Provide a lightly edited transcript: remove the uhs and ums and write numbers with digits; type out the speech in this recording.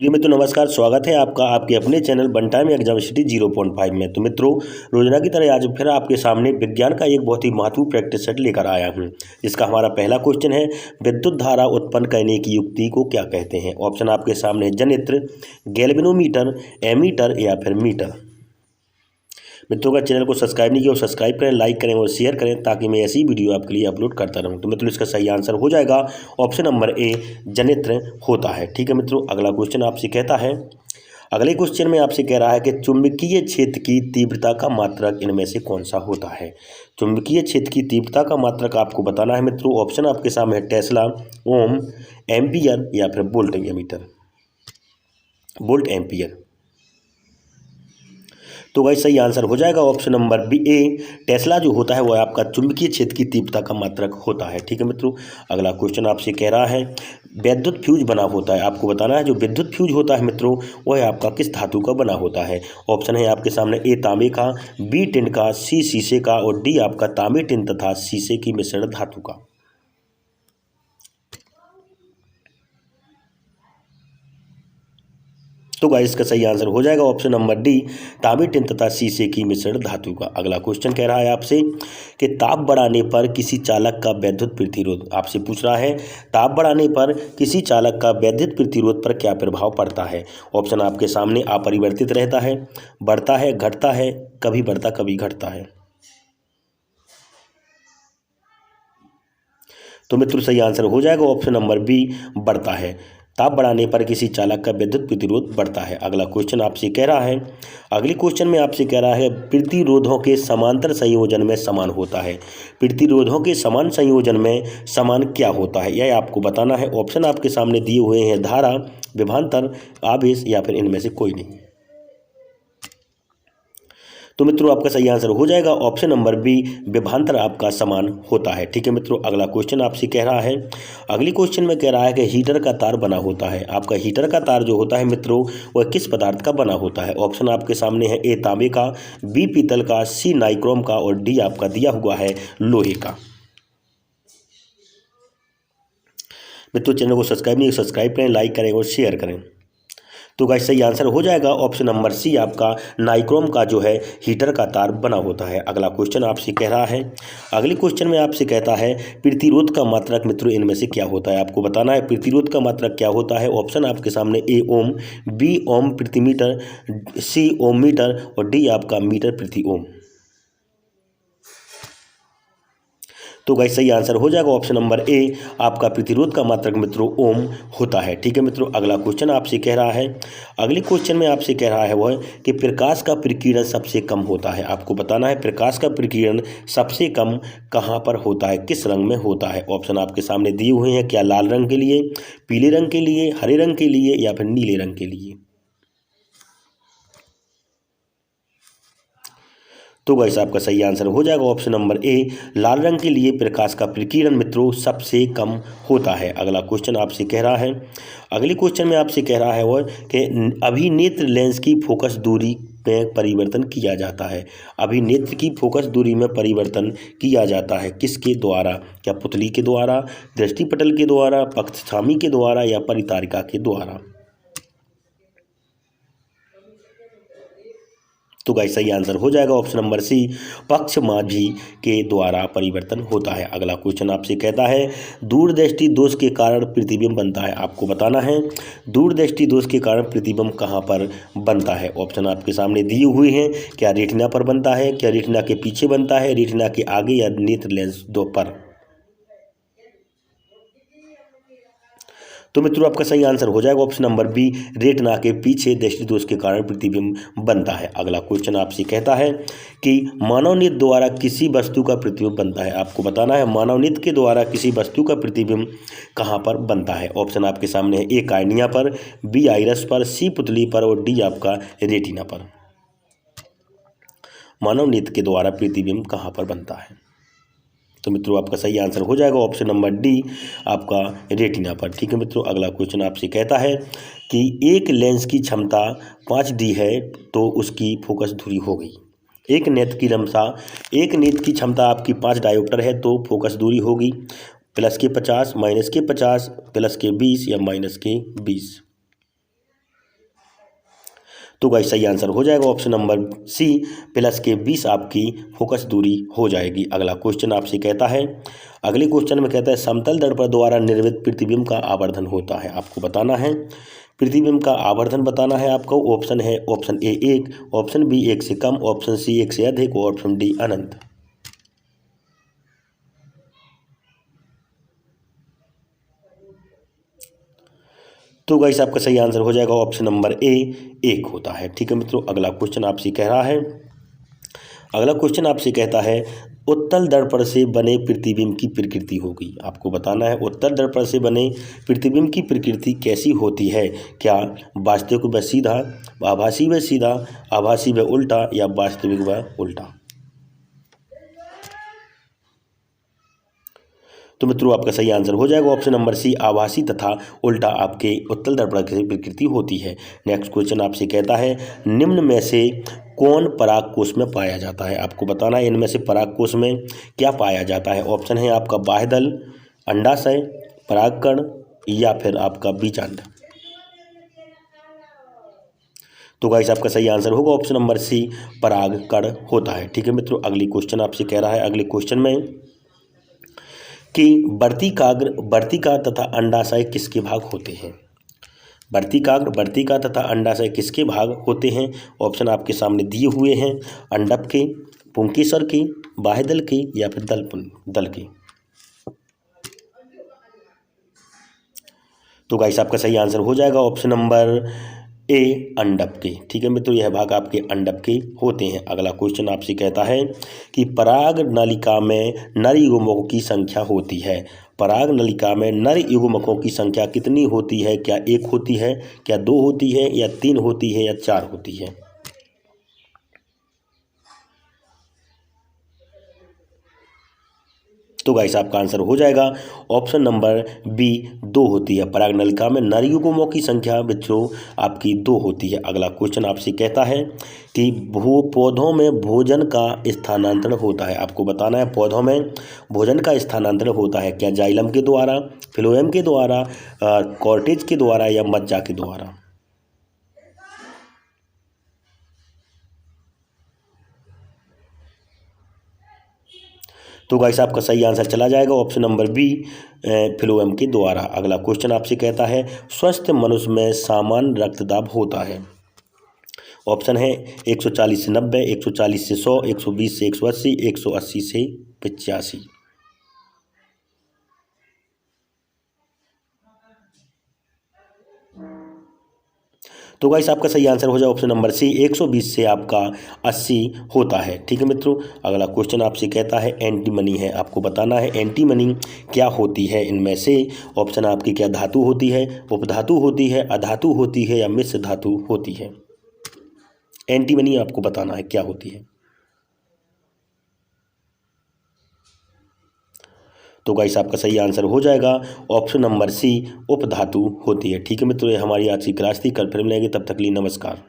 जी मित्रों नमस्कार, स्वागत है आपका आपके अपने चैनल वन टाइम एग्जामिनिटी 0.5 में। तो मित्रों रोजाना की तरह आज फिर आपके सामने विज्ञान का एक बहुत ही महत्वपूर्ण प्रैक्टिस सेट लेकर आया हूं, जिसका हमारा पहला क्वेश्चन है, विद्युत धारा उत्पन्न करने की युक्ति को क्या कहते हैं। ऑप्शन आपके सामने है, जनित्र, गैल्वेनोमीटर, एमीटर या फिर मीटर। मित्रों का चैनल को सब्सक्राइब नहीं किया और सब्सक्राइब करें, लाइक करें और शेयर करें ताकि मैं ऐसी वीडियो आपके लिए अपलोड करता रहूं। तो मित्रों इसका सही आंसर हो जाएगा ऑप्शन नंबर ए, जनित्र होता है। ठीक है मित्रों, अगला क्वेश्चन आपसे कहता है, अगले क्वेश्चन में आपसे कह रहा है कि चुंबकीय क्षेत्र की तीव्रता का मात्रक इनमें से कौन सा होता है। चुंबकीय क्षेत्र की तीव्रता का मात्रक आपको बताना है मित्रों। ऑप्शन आपके सामने है, टेस्ला, ओम, एम्पियर या फिर वोल्ट एमीटर, वोल्ट एम्पियर। तो भाई सही आंसर हो जाएगा ऑप्शन नंबर बी ए, टेस्ला जो होता है वो आपका चुंबकीय क्षेत्र की तीव्रता का मात्रक होता है। ठीक है मित्रों, अगला क्वेश्चन आपसे कह रहा है, विद्युत फ्यूज बना होता है। आपको बताना है जो विद्युत फ्यूज होता है मित्रों वो है आपका किस धातु का बना होता है। ऑप्शन है आपके सामने, ए तांबे का, बी टिन का, सी शीशे का और डी आपका तांबे टिन तथा शीशे की मिश्रण धातु का। तो गाइस इसका सही आंसर हो जाएगा ऑप्शन नंबर डी, तांबे टिन तथा शीशे की मिश्रण धातु का। अगला क्वेश्चन कह रहा है आपसे कि ताप बढ़ाने पर किसी चालक का वैद्युत प्रतिरोध, आपसे पूछ रहा है ताप बढ़ाने पर किसी चालक का वैद्युत प्रतिरोध पर क्या प्रभाव पड़ता है। ऑप्शन आपके सामने अपरिवर्तित रहता है, बढ़ता है, घटता है, कभी बढ़ता कभी घटता है। तो मित्रों सही आंसर हो जाएगा ऑप्शन नंबर बी, बढ़ता है। ताप बढ़ाने पर किसी चालक का विद्युत प्रतिरोध बढ़ता है। अगला क्वेश्चन आपसे कह रहा है, अगले क्वेश्चन में आपसे कह रहा है, प्रतिरोधों के समांतर संयोजन में समान होता है। प्रतिरोधों के समान संयोजन में समान क्या होता है यह आपको बताना है। ऑप्शन आपके सामने दिए हुए हैं, धारा, विभवांतर, आवेश या फिर इनमें से कोई नहीं। तो मित्रों आपका सही आंसर हो जाएगा ऑप्शन नंबर बी, विभवांतर आपका समान होता है। ठीक है मित्रों, अगला क्वेश्चन आपसे कह रहा है, अगली क्वेश्चन में कह रहा है कि हीटर का तार बना होता है। आपका हीटर का तार जो होता है मित्रों वह किस पदार्थ का बना होता है। ऑप्शन आपके सामने है, ए तांबे का, बी पीतल का, सी नाइक्रोम का और डी आपका दिया हुआ है लोहे का। मित्रों चैनल को सब्सक्राइब नहीं, सब्सक्राइब करें, लाइक करें और शेयर करें। तो गाइस सही आंसर हो जाएगा ऑप्शन नंबर सी, आपका नाइक्रोम का जो है हीटर का तार बना होता है। अगला क्वेश्चन आपसे कह रहा है, अगले क्वेश्चन में आपसे कहता है, प्रतिरोध का मात्रक मित्रों इनमें से क्या होता है। आपको बताना है प्रतिरोध का मात्रक क्या होता है। ऑप्शन आपके सामने, ए ओम, बी ओम प्रति मीटर, सी ओम मीटर और डी आपका मीटर प्रति ओम। तो गाइस सही आंसर हो जाएगा ऑप्शन नंबर ए, आपका प्रतिरोध का मात्रक मित्रों ओम होता है। ठीक है मित्रों, अगला क्वेश्चन आपसे कह रहा है, अगले क्वेश्चन में आपसे कह रहा है वह कि प्रकाश का प्रकीर्णन सबसे कम होता है। आपको बताना है प्रकाश का प्रकीर्णन सबसे कम कहाँ पर होता है, किस रंग में होता है। ऑप्शन आपके सामने दिए हुए हैं, क्या लाल रंग के लिए, पीले रंग के लिए, हरे रंग के लिए या फिर नीले रंग के लिए। तो गाइस आपका सही आंसर हो जाएगा ऑप्शन नंबर ए, लाल रंग के लिए प्रकाश का प्रकीर्णन मित्रों सबसे कम होता है। अगला क्वेश्चन आपसे कह रहा है, अगले क्वेश्चन में आपसे कह रहा है वह कि अभिनेत्र लेंस की फोकस दूरी में परिवर्तन किया जाता है। अभिनेत्र की फोकस दूरी में परिवर्तन किया जाता है किसके द्वारा, क्या पुतली के द्वारा, दृष्टिपटल के द्वारा, पक्षछामी के द्वारा या परितारिका के द्वारा। तो गाइस सही आंसर हो जाएगा ऑप्शन नंबर सी, पक्षमाझी के द्वारा परिवर्तन होता है। अगला क्वेश्चन आपसे कहता है, दूरदृष्टि दोष के कारण प्रतिबिंब बनता है। आपको बताना है दूरदृष्टि दोष के कारण प्रतिबिंब कहाँ पर बनता है। ऑप्शन आपके सामने दिए हुए हैं, क्या रेटिना पर बनता है, क्या रेटिना के पीछे बनता है, रेटिना के आगे या नेत्र लेंस दो पर। तो मित्रों आपका सही आंसर हो जाएगा ऑप्शन नंबर बी, रेटिना के पीछे दृष्टि दोष के कारण प्रतिबिंब बनता है। अगला क्वेश्चन आपसे कहता है कि मानव नेत्र द्वारा किसी वस्तु का प्रतिबिंब बनता है। आपको बताना है मानव नेत्र के द्वारा किसी वस्तु का प्रतिबिंब कहाँ पर बनता है। ऑप्शन आपके सामने है, ए कार्निया पर, बी आइरस पर, सी पुतली पर और डी आपका रेटिना पर। मानव नेत्र के द्वारा प्रतिबिंब कहाँ पर बनता है। तो मित्रों आपका सही आंसर हो जाएगा ऑप्शन नंबर डी, आपका रेटिना पर। ठीक है मित्रों, अगला क्वेश्चन आपसे कहता है कि एक लेंस की क्षमता 5D है तो उसकी फोकस दूरी हो गई। एक नेत्र की क्षमता आपकी 5 डायोप्टर है तो फोकस दूरी होगी +50, -50, +20 या -20। तो गाइस सही आंसर हो जाएगा ऑप्शन नंबर सी, प्लस के 20 आपकी फोकस दूरी हो जाएगी। अगला क्वेश्चन आपसे कहता है, अगले क्वेश्चन में कहता है समतल दर्पण द्वारा निर्मित प्रतिबिंब का आवर्धन होता है। आपको बताना है प्रतिबिंब का आवर्धन बताना है आपको। ऑप्शन है ऑप्शन ए 1, ऑप्शन बी 1 से कम, ऑप्शन सी 1 से अधिक और ऑप्शन डी अनंत। तो गाइस आपका सही आंसर हो जाएगा ऑप्शन नंबर ए 1 होता है। ठीक है मित्रों, अगला क्वेश्चन आपसे कह रहा है, अगला क्वेश्चन आपसे कहता है उत्तल दर्पण से बने प्रतिबिंब की प्रकृति होगी। आपको बताना है उत्तल दर्पण से बने प्रतिबिंब की प्रकृति कैसी होती है। क्या वास्तविक व सीधा, आभासी व सीधा, आभासी व उल्टा या वास्तविक व उल्टा। तो मित्रों आपका सही आंसर हो जाएगा ऑप्शन नंबर सी, आभासी तथा उल्टा आपके उत्तल दर्पण की प्रकृति होती है। नेक्स्ट क्वेश्चन आपसे कहता है निम्न में से कौन पराग कोष में पाया जाता है। आपको बताना है इनमें से पराग कोष में क्या पाया जाता है। ऑप्शन है आपका बाह्यदल, अंडाशय, परागकण या फिर आपका बीजांड। तो गाइस आपका सही आंसर होगा ऑप्शन नंबर सी, परागकण होता है। ठीक है मित्रों, अगली क्वेश्चन आपसे कह रहा है, अगले क्वेश्चन में कि वर्तिका तथा अंडाशय किसके भाग होते हैं। वर्तिका तथा अंडाशय किसके भाग होते हैं। ऑप्शन आपके सामने दिए हुए हैं, अंडक के, पुंकेसर के, बाह्यदल के या फिर दल के। तो गाइस आपका सही आंसर हो जाएगा ऑप्शन नंबर ए, अंडप के। ठीक है मित्रों, यह भाग आपके अंडप के होते हैं। अगला क्वेश्चन आपसे कहता है कि पराग नलिका में नर युग्मकों की संख्या होती है। पराग नलिका में नर युग्मकों की संख्या कितनी होती है। क्या 1 होती है, क्या 2 होती है या 3 होती है या 4 होती है। तो गाइस आपका आंसर हो जाएगा ऑप्शन नंबर बी, 2 होती है। पराग नलिका में नर युग्मकों की संख्या मित्रों आपकी 2 होती है। अगला क्वेश्चन आपसे कहता है कि पौधों में भोजन का स्थानांतरण होता है। आपको बताना है पौधों में भोजन का स्थानांतरण होता है। क्या जाइलम के द्वारा, फ्लोएम के द्वारा, कॉर्टेज के द्वारा या मज्जा के द्वारा। तो गाइस आपका सही आंसर चला जाएगा ऑप्शन नंबर बी, फ्लोएम के द्वारा। अगला क्वेश्चन आपसे कहता है स्वस्थ मनुष्य में सामान्य रक्तदाब होता है। ऑप्शन है 140 से 90, 140 से 100, 120 से 180, 180 से 85। तो गाइस आपका सही आंसर हो जाए ऑप्शन नंबर सी, 120 से आपका 80 होता है। ठीक है मित्रों, अगला क्वेश्चन आपसे कहता है एंटीमनी है। आपको बताना है एंटीमनी क्या होती है इनमें से। ऑप्शन आपकी क्या धातु होती है, उपधातु होती है, अधातु होती है या मिश्र धातु होती है। एंटीमनी आपको बताना है क्या होती है। तो गाइस आपका सही आंसर हो जाएगा ऑप्शन नंबर सी, उपधातु होती है। ठीक है मित्रों, ये हमारी आज की क्लास थी। कल फिर मिलेंगे, तब तक के लिए नमस्कार।